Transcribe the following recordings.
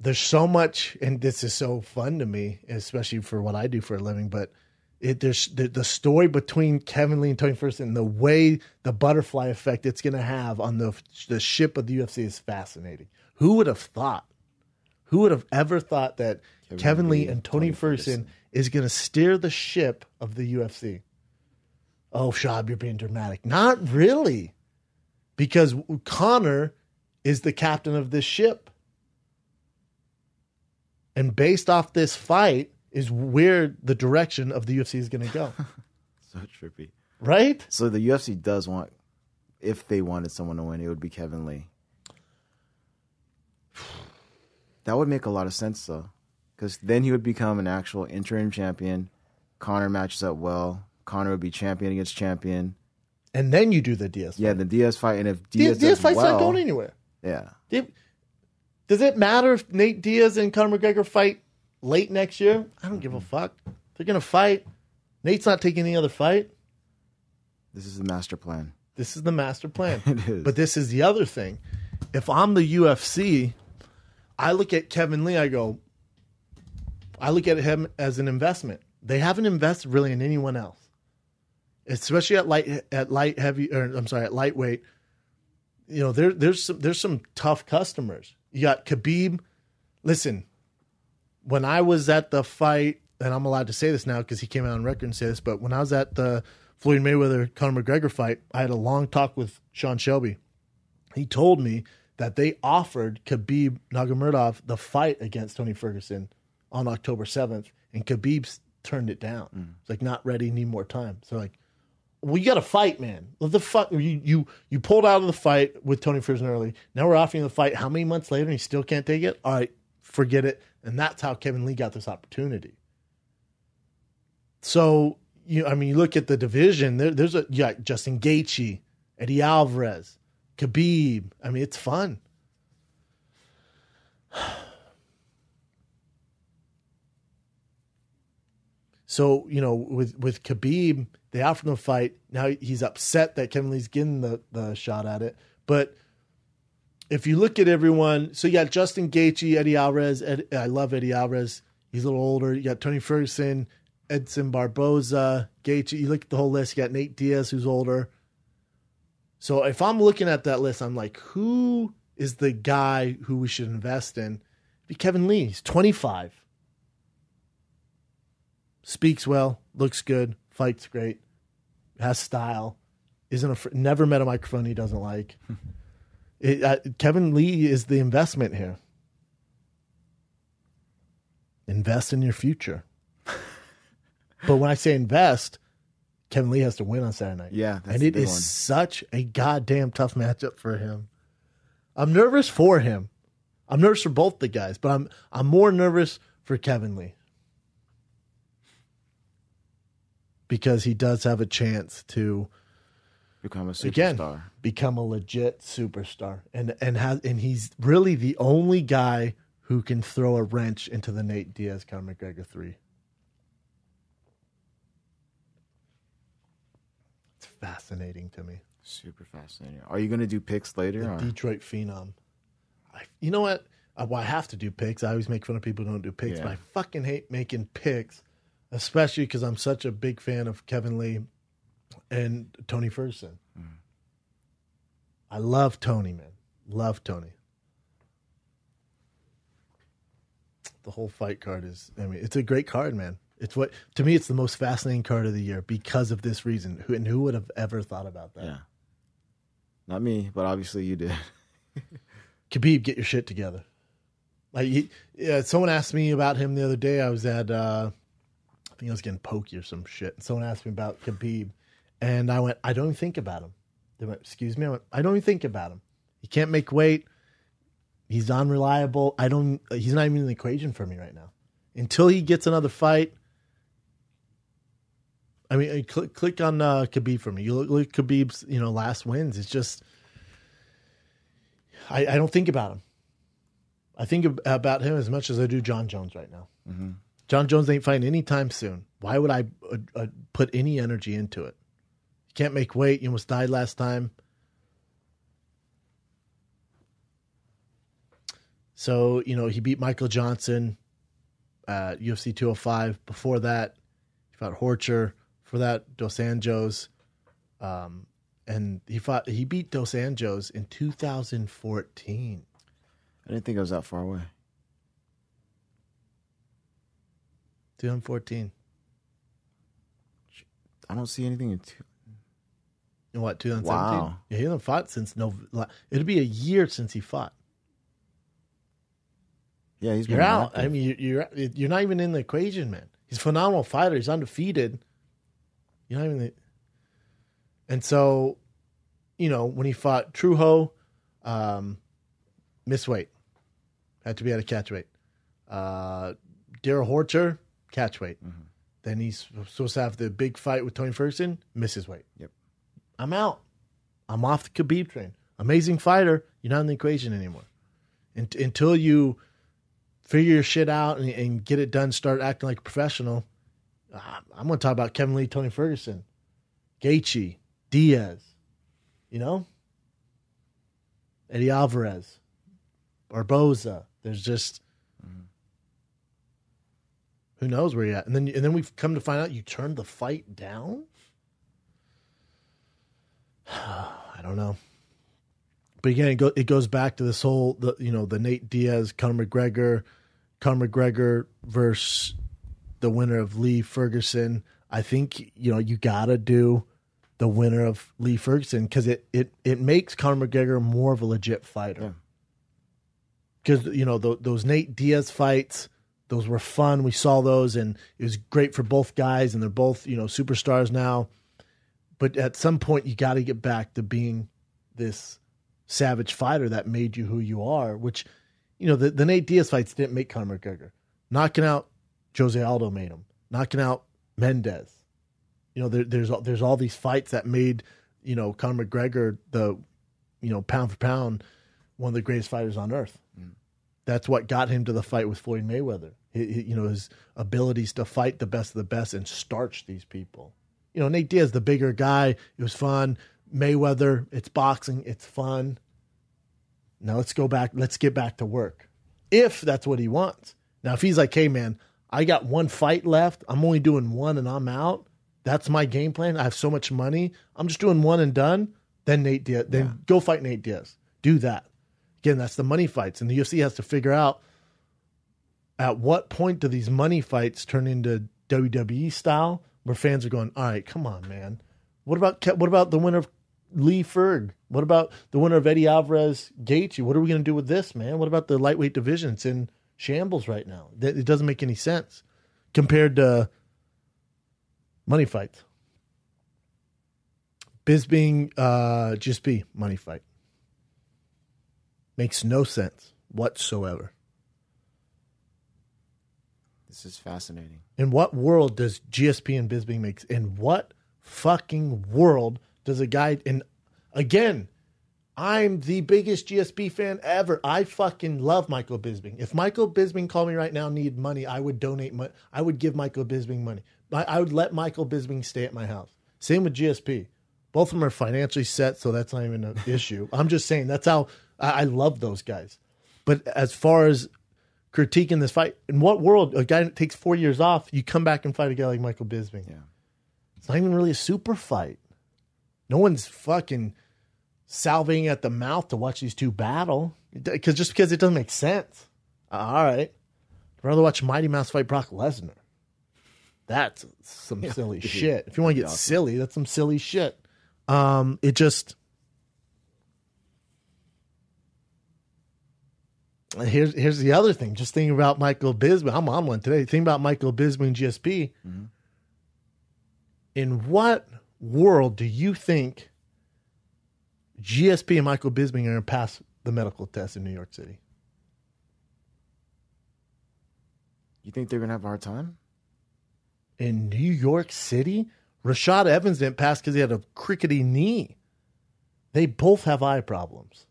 there's so much, and this is so fun to me, especially for what I do for a living, but there's the story between Kevin Lee and Tony Ferguson, the way the butterfly effect it's going to have on the ship of the UFC is fascinating. Who would have thought? Who would have ever thought that Kevin Lee and Tony Ferguson is going to steer the ship of the UFC? Oh, Shab, you're being dramatic. Not really. Because Conor is the captain of this ship. And based off this fight is where the direction of the UFC is going to go. So trippy. Right? So the UFC does want, if they wanted someone to win, it would be Kevin Lee. That would make a lot of sense, though. Because then he would become an actual interim champion. Conor matches up well. Conor would be champion against champion. And then you do the Diaz fight. Yeah, the Diaz fight. And if Diaz fight's well, not going anywhere. Yeah. Does it matter if Nate Diaz and Conor McGregor fight late next year? I don't give a fuck. They're going to fight. Nate's not taking any other fight. This is the master plan. This is the master plan. It is. But this is the other thing. If I'm the UFC, I look at Kevin Lee, I look at him as an investment. They haven't invested really in anyone else. Especially at lightweight. You know, there's some tough customers. You got Khabib. Listen, when I was at the fight, and I'm allowed to say this now because he came out on record and said this, but when I was at the Floyd Mayweather Conor McGregor fight, I had a long talk with Sean Shelby. He told me that they offered Khabib Nurmagomedov the fight against Tony Ferguson on October 7th, and Khabib turned it down. It's like, not ready, need more time. So like, well, you got to fight, man. What the fuck? You pulled out of the fight with Tony Ferguson early. Now we're offering the fight. How many months later and you still can't take it? All right, forget it. And that's how Kevin Lee got this opportunity. So you look at the division. You got Justin Gaethje, Eddie Alvarez, Khabib. I mean, it's fun. So, you know, with Khabib, they offered him a fight. Now he's upset that Kevin Lee's getting the shot at it. But if you look at everyone, so you got Justin Gaethje, Eddie Alvarez. I love Eddie Alvarez. He's a little older. You got Tony Ferguson, Edson Barboza, Gaethje. You look at the whole list. You got Nate Diaz, who's older. So if I'm looking at that list, I'm like, who is the guy who we should invest in? It'd be Kevin Lee. He's 25. Speaks well, looks good, fights great, has style, never met a microphone he doesn't like. Kevin Lee is the investment here. Invest in your future. But when I say invest, Kevin Lee has to win on Saturday night. Yeah, that's and it is such a goddamn tough matchup for him. I'm nervous for him. I'm nervous for both the guys, but I'm more nervous for Kevin Lee. Because he does have a chance to become a superstar. Again, become a legit superstar. And he's really the only guy who can throw a wrench into the Nate Diaz Conor McGregor 3. It's fascinating to me. Super fascinating. Are you going to do picks later? The Detroit Phenom. You know what? I have to do picks. I always make fun of people who don't do picks, but I fucking hate making picks. Especially because I'm such a big fan of Kevin Lee and Tony Ferguson. I love Tony, man. Love Tony. The whole fight card it's a great card, man. To me, it's the most fascinating card of the year because of this reason. Who would have ever thought about that? Yeah. Not me, but obviously you did. Khabib, get your shit together. Someone asked me about him the other day. I was at... I think I was getting pokey or some shit. And someone asked me about Khabib. And I went, I don't even think about him. They went, excuse me? I went, I don't even think about him. He can't make weight. He's unreliable. He's not even in the equation for me right now. Until he gets another fight. I mean, click on Khabib for me. You look at Khabib's, last wins. It's just, I don't think about him. I think about him as much as I do John Jones right now. Mm-hmm. John Jones ain't fighting anytime soon. Why would I put any energy into it? You can't make weight. You almost died last time. So, he beat Michael Johnson at UFC 205. Before that, he fought Horcher. For that, Dos Anjos. And he beat Dos Anjos in 2014. I didn't think it was that far away. 2014. I don't see anything In what, 2017? Wow. Yeah, he hasn't fought since November. It'll be a year since he fought. Yeah, he's been You're out. active. I mean, you're not even in the equation, man. He's a phenomenal fighter. He's undefeated. You're not even. And so, when he fought Trujo, missed weight. Had to be at a catch weight. Daryl Horcher, catch weight. Mm-hmm. Then he's supposed to have the big fight with Tony Ferguson, misses weight. Yep. I'm out. I'm off the Khabib train. Amazing fighter. You're not in the equation anymore. Until you figure your shit out and get it done, start acting like a professional. I'm going to talk about Kevin Lee, Tony Ferguson, Gaethje, Diaz, Eddie Alvarez, Barboza. There's just who knows where you're at. And then we've come to find out you turned the fight down. I don't know. But again, it goes back to this whole the Nate Diaz, Conor McGregor versus the winner of Lee Ferguson. I think you gotta do the winner of Lee Ferguson because it makes Conor McGregor more of a legit fighter. Because those Nate Diaz fights, those were fun. We saw those, and it was great for both guys, and they're both superstars now. But at some point, you got to get back to being this savage fighter that made you who you are, which, the Nate Diaz fights didn't make Conor McGregor. Knocking out Jose Aldo made him. Knocking out Mendez. There's all these fights that made, Conor McGregor the, pound for pound, one of the greatest fighters on earth. Mm. That's what got him to the fight with Floyd Mayweather. His abilities to fight the best of the best and starch these people. Nate Diaz, the bigger guy, it was fun. Mayweather, it's boxing, it's fun. Now let's get back to work. If that's what he wants. Now, if he's like, hey man, I got one fight left, I'm only doing one and I'm out. That's my game plan. I have so much money. I'm just doing one and done. Then Nate Diaz, go fight Nate Diaz. Do that. Again, that's the money fights. And the UFC has to figure out at what point do these money fights turn into WWE style where fans are going, all right, come on, man. What about the winner of Lee Ferg? What about the winner of Eddie Alvarez Gaethje? What are we going to do with this, man? What about the lightweight division? It's in shambles right now. It doesn't make any sense compared to money fights. Bisping, GSP, money fight. Makes no sense whatsoever. This is fascinating. In what world does GSP and Bisping make? In what fucking world does a guy? And again, I'm the biggest GSP fan ever. I fucking love Michael Bisping. If Michael Bisping called me right now and needed money, I would donate money. I would give Michael Bisping money. I would let Michael Bisping stay at my house. Same with GSP. Both of them are financially set, so that's not even an issue. I'm just saying that's how I love those guys. But as far as critiquing this fight, in what world, a guy that takes 4 years off, you come back and fight a guy like Michael Bisping? Yeah. It's not even really a super fight. No one's fucking salivating at the mouth to watch these two battle because it doesn't make sense. All right. I'd rather watch Mighty Mouse fight Brock Lesnar. That's some silly shit. If you want to get silly, that's some silly shit. It just here's the other thing. Just thinking about Michael Bisping. I'm on one today. Think about Michael Bisping GSP. Mm-hmm. In what world do you think GSP and Michael Bisping are going to pass the medical test in New York City? You think they're going to have a hard time? In New York City? Rashad Evans didn't pass because he had a crickety knee. They both have eye problems.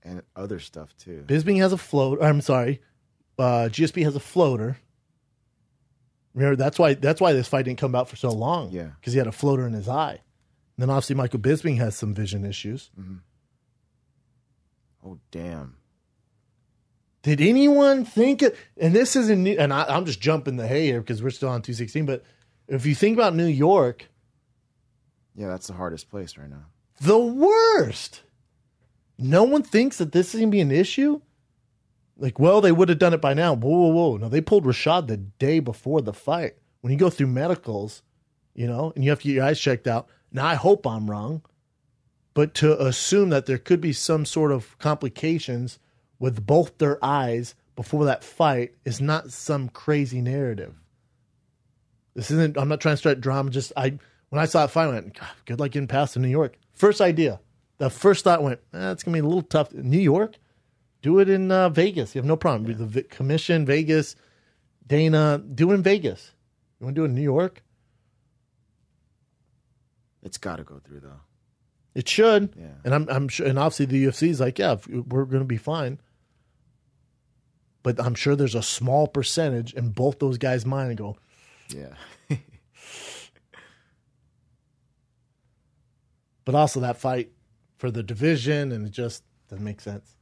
And other stuff, too. Bisping has a floater. I'm sorry. GSP has a floater. Remember, that's why this fight didn't come out for so long. Yeah. Because he had a floater in his eye. And then obviously Michael Bisping has some vision issues. Mm-hmm. Oh, damn. Did anyone think it? And this isn't new, and I'm just jumping the hay here because we're still on 216. But if you think about New York, Yeah, that's the hardest place right now. the worst. No one thinks that this is going to be an issue. Like, well, they would have done it by now. Whoa, whoa, whoa. No, they pulled Rashad the day before the fight. When you go through medicals, you know, and you have to get your eyes checked out. Now, I hope I'm wrong, but to assume that there could be some sort of complications with both their eyes before that fight is not some crazy narrative. This isn't, I'm not trying to start drama. When I saw that fight, I went, God, good luck getting past to New York. First idea. The first thought went, it's going to be a little tough. New York? Do it in Vegas. You have no problem. Yeah. The commission, Vegas, Dana, do it in Vegas. You want to do it in New York? It's got to go through, though. It should. Yeah. And I'm sure, and obviously the UFC is like, yeah, we're going to be fine. But I'm sure there's a small percentage in both those guys' mind and go, yeah. But also that fight for the division, and it just doesn't make sense.